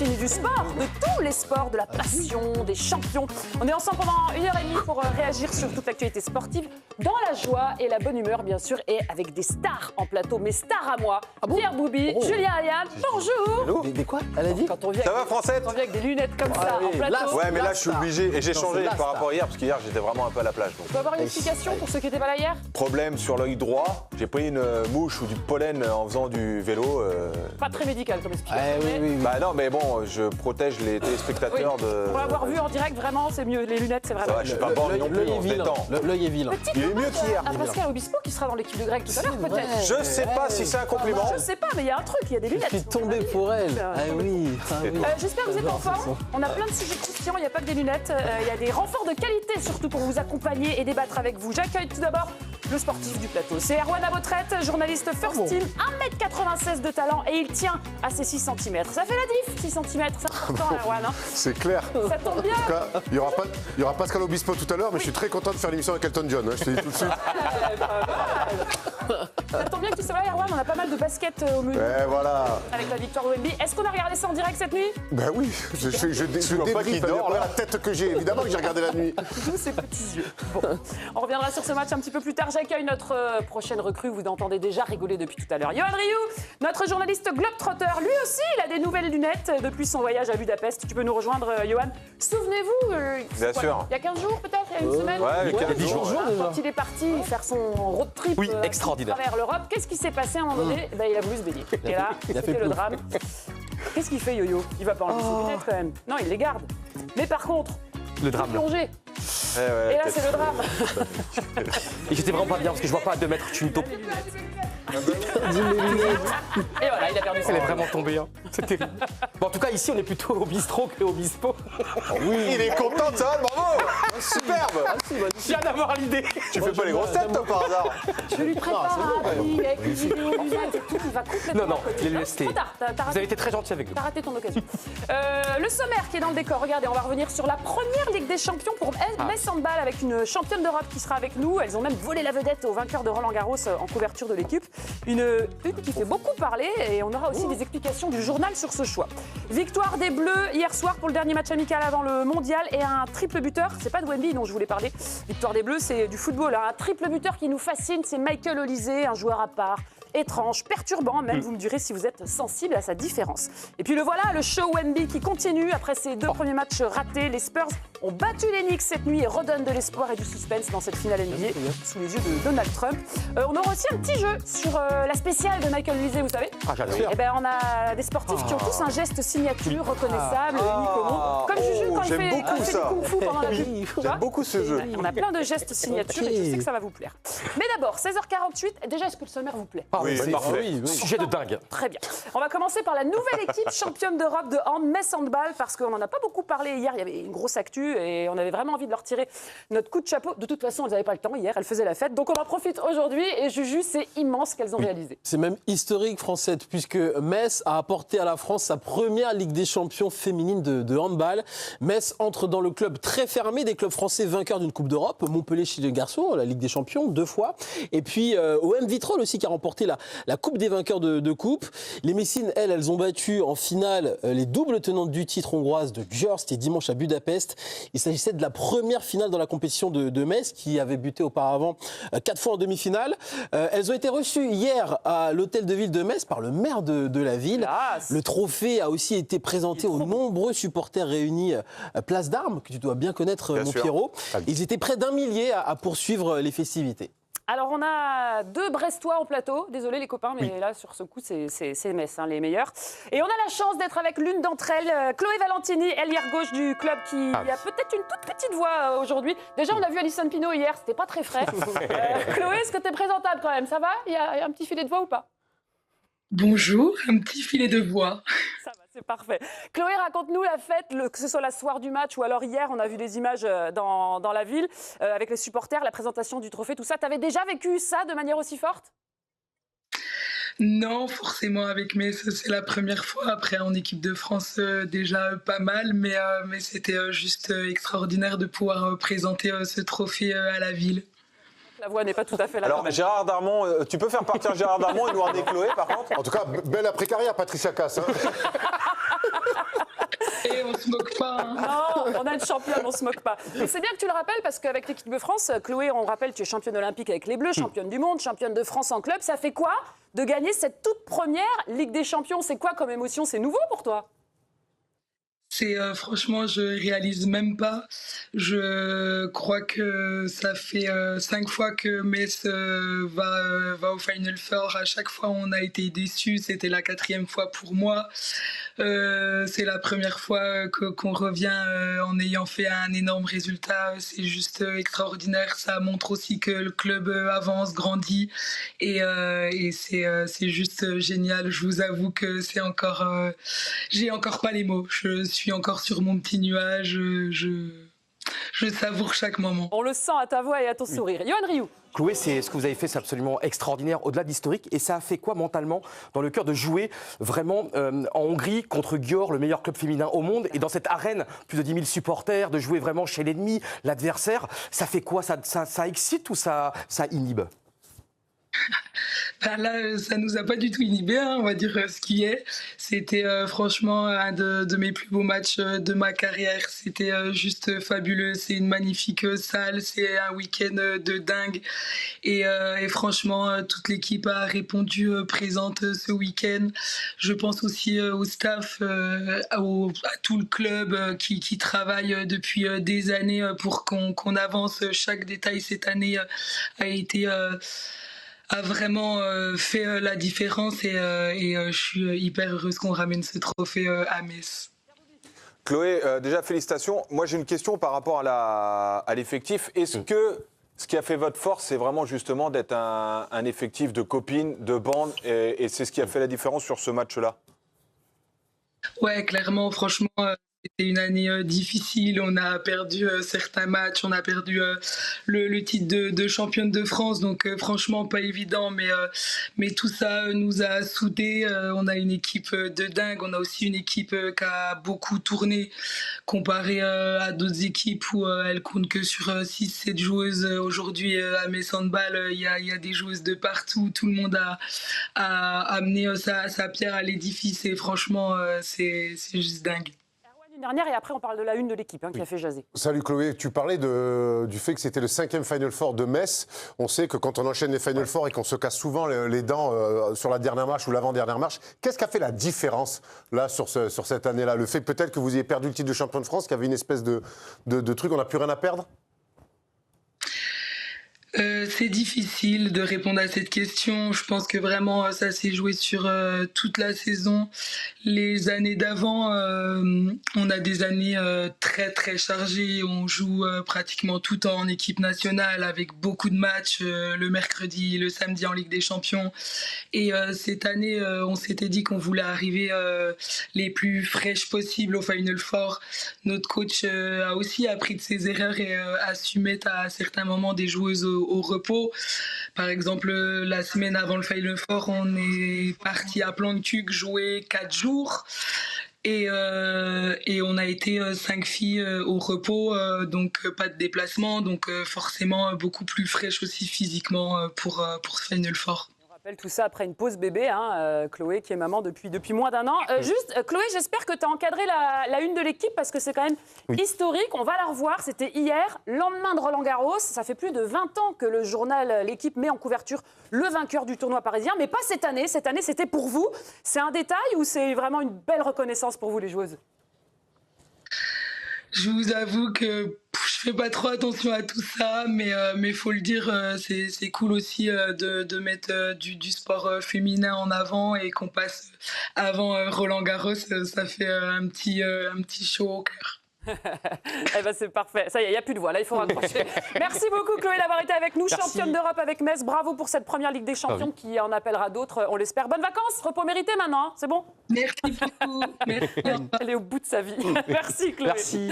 continue du sport, de tous les sports, de la passion, des champions. On est ensemble pendant 1h30 pour réagir sur toute l'actualité sportive, dans la joie et la bonne humeur, bien sûr, et avec des stars en plateau, mes stars à moi, Pierre Boubi, Julien Ayam, bonjour. Des quoi? Elle a dit Quand on vient Ça avec, va, Francette? quand on vient avec des lunettes comme ça, oui, en plateau. Ouais, mais là, je suis obligé. Et j'ai changé là, par rapport à hier, parce qu'hier, j'étais vraiment un peu à la plage. Donc. Tu peux avoir une explication pour ceux qui n'étaient pas là hier? Problème sur l'œil droit. J'ai pris une mouche ou du pollen en faisant du vélo. Pas très médical comme explication. oui. Bah non, mais bon, je protège les téléspectateurs de. Pour l'avoir vu en direct, vraiment, c'est mieux. Les lunettes, c'est Ça vraiment va, je suis pas borné non plus, on se détend. L'œil est vilain. Il est mieux qu'hier. À Pascal Obispo qui sera dans l'équipe de Greg tout à l'heure, peut-être. Je sais pas si c'est un compliment. Je sais pas, mais il y a un truc, il y a des lunettes. Je suis tombé pour elle. Ah oui. J'espère que vous êtes en forme. On a plein de sujets croustillants, il n'y a pas que des lunettes. Il y a des renforts de qualité surtout pour vous accompagner et débattre avec vous. J'accueille tout d'abord le sportif du plateau. C'est Erwan Abotrette, journaliste First Team, 1m96 de talent et il tient à ses 6 cm. Ça fait la diff, 6 cm, c'est important Erwan. Hein. C'est clair. Ça tombe bien. En tout cas, il y aura Pascal Obispo tout à l'heure, mais je suis très content de faire l'émission avec Elton John, hein, je te dis tout de suite. Ça tombe bien que tu sois là Erwan, on a pas mal de basket au menu. Et voilà. Avec la victoire au NB. Est-ce qu'on a regardé ça en direct cette nuit? Ben oui, je vois pas débriefe qu'il dort, avec là. la tête que j'ai. Évidemment que j'ai regardé la nuit. Tous ces petits yeux. Bon, on reviendra sur ce match un petit peu plus tard. J'accueille notre prochaine recrue. Vous entendez déjà rigoler depuis tout à l'heure. Yoann Rioux, notre journaliste globetrotter. Lui aussi, il a des nouvelles lunettes depuis son voyage à Budapest. Tu peux nous rejoindre, Yoann. Souvenez-vous, Bien sûr. il y a 15 jours peut-être, il y a une semaine. Ouais, 15 jours. Quand il est parti faire son road trip extraordinaire. à travers l'Europe, qu'est-ce qui s'est passé à un moment donné? Ben, il a voulu se baigner. Et là, c'était le drame. Qu'est-ce qu'il fait, Yo-Yo? Il va pas enlever ses lunettes quand même. Non, il les garde. Mais par contre, Le drame. plongé. Ouais, Et là, c'est le drame. Et j'étais vraiment pas bien parce que je vois pas à 2 mètres, tu me taupes. Et voilà, il a perdu ses Elle est lunettes. vraiment tombée. Hein. C'est terrible. Bon, en tout cas, ici, on est plutôt au bistrot que au bispo. Il est content de ça, bravo. Superbe. Je viens d'avoir l'idée. Tu fais pas les grosses têtes, toi, par hasard? Je lui prépare un habit avec une vidéo lunettes et tout, il va complètement. Non, à côté. les lunettes, c'était- Trop tard, t'as Vous raté. avez été très gentil avec nous. T'as raté ton occasion. Le sommaire qui est dans le décor. Regardez, on va revenir sur la première Ligue des Champions pour Metz Handball avec une championne d'Europe qui sera avec nous. Elles ont même volé la vedette au vainqueur de Roland Garros en couverture de l'équipe. Une qui fait beaucoup parler et on aura aussi des explications du journal sur ce choix. Victoire des Bleus hier soir pour le dernier match amical avant le mondial et un triple buteur. C'est pas de Wemby dont je voulais parler. Victoire des Bleus, c'est du football. Hein. Un triple buteur qui nous fascine, c'est Michael Olysée, un joueur à part. Étrange, perturbant, même vous me direz si vous êtes sensible à sa différence. Et puis le voilà, le show Wemby qui continue après ses 2 premiers matchs ratés. Les Spurs ont battu les Knicks cette nuit et redonnent de l'espoir et du suspense dans cette finale NBA sous les yeux de Donald Trump. On aura aussi un petit jeu sur la spéciale de Michael Olysée, vous savez. Ah, j'adore. Eh ben, on a des sportifs qui ont tous un geste signature reconnaissable, unique au monde. Comme Juju quand il j'aime fait, beaucoup quand il fait ça. du kung-fu pendant la pub. Tu vois J'aime beaucoup ce jeu. On a plein de gestes signatures et je sais que ça va vous plaire. Mais d'abord, 16h48, déjà, est-ce que le sommaire vous plaît? Oui, c'est parfait. Sujet de dingue. Très bien. On va commencer par la nouvelle équipe championne d'Europe de hand, Metz Handball, parce qu'on n'en a pas beaucoup parlé hier. Il y avait une grosse actu et on avait vraiment envie de leur tirer notre coup de chapeau. De toute façon, elles n'avaient pas le temps hier, elles faisaient la fête. Donc on en profite aujourd'hui et Juju, c'est immense ce qu'elles ont réalisé. C'est même historique, Francette, puisque Metz a apporté à la France sa première Ligue des champions féminine de handball. Metz entre dans le club très fermé des clubs français vainqueurs d'une Coupe d'Europe. Montpellier chez les garçons, la Ligue des champions, 2 fois. Et puis OM Vitrolles aussi qui a remporté la Coupe des vainqueurs de Coupe. Les Messines, elles ont battu en finale les doubles tenantes du titre hongroises de Győr. C'était dimanche à Budapest. Il s'agissait de la première finale dans la compétition de Metz, qui avait buté auparavant 4 fois en demi-finale. Elles ont été reçues hier à l'hôtel de ville de Metz par le maire de la ville. Classe. Le trophée a aussi été présenté aux nombreux supporters réunis Place d'Armes, que tu dois bien connaître, Bien mon sûr. Pierrot. Ils étaient près d'1 millier à poursuivre les festivités. Alors, on a 2 Brestois au plateau. Désolé les copains, mais là, sur ce coup, c'est Metz, hein, les meilleurs. Et on a la chance d'être avec l'une d'entre elles, Chloé Valentini, ailière gauche du club, qui a peut-être une toute petite voix aujourd'hui. Déjà, on a vu Alison Pinault hier, c'était pas très frais. Chloé, est-ce que tu es présentable quand même? Ça va? Il y a un petit filet de voix ou pas? Bonjour, un petit filet de voix. Ça va, c'est parfait. Chloé, raconte-nous la fête, que ce soit la soir du match ou alors hier, on a vu des images dans la ville avec les supporters, la présentation du trophée, tout ça. Tu avais déjà vécu ça de manière aussi forte? Non, forcément avec Metz, c'est la première fois. Après, en équipe de France, déjà pas mal, mais c'était juste extraordinaire de pouvoir présenter ce trophée à la ville. La voix n'est pas tout à fait là. Alors, quand même. Gérard Darmon, tu peux faire partir Gérard Darmon et nous ramener Chloé, par contre? En tout cas, belle après-carrière, Patricia Cass. Hein. on se moque pas. Hein. Non, on a une championne, on se moque pas. Mais c'est bien que tu le rappelles parce qu'avec l'équipe de France, Chloé, on rappelle, tu es championne olympique avec les Bleus, championne du monde, championne de France en club. Ça fait quoi de gagner cette toute première Ligue des Champions? C'est quoi comme émotion? C'est nouveau pour toi? C'est franchement, je réalise même pas. Je crois que ça fait 5 fois que Metz va au Final Four. À chaque fois, on a été déçus. C'était la 4e fois pour moi. C'est la première fois qu'on revient en ayant fait un énorme résultat. C'est juste extraordinaire. Ça montre aussi que le club avance, grandit. Et c'est juste génial. Je vous avoue que c'est encore... j'ai encore pas les mots. Je suis encore sur mon petit nuage. Je savoure chaque moment. On le sent à ta voix et à ton sourire. Yoann Rioux. Chloé, c'est ce que vous avez fait, c'est absolument extraordinaire, au-delà d'historique. Et ça a fait quoi mentalement dans le cœur de jouer vraiment en Hongrie contre Győr, le meilleur club féminin au monde, et dans cette arène, plus de 10 000 supporters, de jouer vraiment chez l'ennemi, l'adversaire. Ça fait quoi? Ça excite ou ça inhibe? Ben là, ça nous a pas du tout inhibé, hein, on va dire ce qui est. C'était franchement un de mes plus beaux matchs de ma carrière. C'était juste fabuleux. C'est une magnifique salle, c'est un week-end de dingue. Et franchement, toute l'équipe a répondu présente ce week-end. Je pense aussi au staff, à tout le club qui travaille depuis des années pour qu'on avance. Chaque détail cette année a vraiment fait la différence et je suis hyper heureuse qu'on ramène ce trophée à Metz. Chloé, déjà félicitations. Moi j'ai une question par rapport à l'effectif. Est-ce que ce qui a fait votre force, c'est vraiment justement d'être un effectif de copines, de bande, et c'est ce qui a fait la différence sur ce match-là? Ouais, clairement, franchement, c'était une année difficile. On a perdu certains matchs, on a perdu le titre de championne de France, donc franchement pas évident, mais tout ça nous a soudés. On a une équipe de dingue, on a aussi une équipe qui a beaucoup tourné comparé à d'autres équipes où elles comptent que sur 6-7 joueuses. Aujourd'hui à Metz Handball, il y a des joueuses de partout, tout le monde a amené sa pierre à l'édifice et franchement c'est juste dingue. Une dernière et après on parle de la une de l'équipe qui a fait jaser. Salut Chloé, tu parlais du fait que c'était le 5e Final Four de Metz. On sait que quand on enchaîne les Final Four et qu'on se casse souvent les dents sur la dernière marche ou l'avant-dernière marche, qu'est-ce qui a fait la différence là sur cette année-là? Le fait peut-être que vous ayez perdu le titre de champion de France, qu'il y avait une espèce de truc, on n'a plus rien à perdre? C'est difficile de répondre à cette question. Je pense que vraiment ça s'est joué sur toute la saison. Les années d'avant, on a des années très très chargées. On joue pratiquement tout le temps en équipe nationale avec beaucoup de matchs le mercredi, le samedi en Ligue des Champions. Et cette année, on s'était dit qu'on voulait arriver les plus fraîches possibles au Final Four. Notre coach a aussi appris de ses erreurs et a su mettre à certains moments des joueuses au repos. Par exemple, la semaine avant le Final Four, on est parti à Plantuc jouer 4 jours. Et on a été 5 filles au repos, donc pas de déplacement, donc forcément beaucoup plus fraîche aussi physiquement pour ce Final Four. On rappelle tout ça après une pause bébé, Chloé qui est maman depuis moins d'1 an. Juste, Chloé, j'espère que tu as encadré la une de l'équipe parce que c'est quand même historique. On va la revoir, c'était hier, lendemain de Roland-Garros. Ça fait plus de 20 ans que le journal L'équipe met en couverture le vainqueur du tournoi parisien, mais pas cette année. Cette année, c'était pour vous. C'est un détail ou c'est vraiment une belle reconnaissance pour vous, les joueuses? Je vous avoue que je fais pas trop attention à tout ça, mais faut le dire, c'est cool aussi de mettre du sport féminin en avant et qu'on passe avant Roland-Garros, ça fait un petit chaud au cœur. Eh ben c'est parfait. Ça y est, il n'y a plus de voix. Là, il faut raccrocher. Merci beaucoup, Chloé, d'avoir été avec nous. Merci. Championne d'Europe avec Metz. Bravo pour cette première Ligue des Champions qui en appellera d'autres, on l'espère. Bonnes vacances, repos mérité maintenant. C'est bon? Merci beaucoup. Merci. Elle est au bout de sa vie. Merci, Chloé. Merci.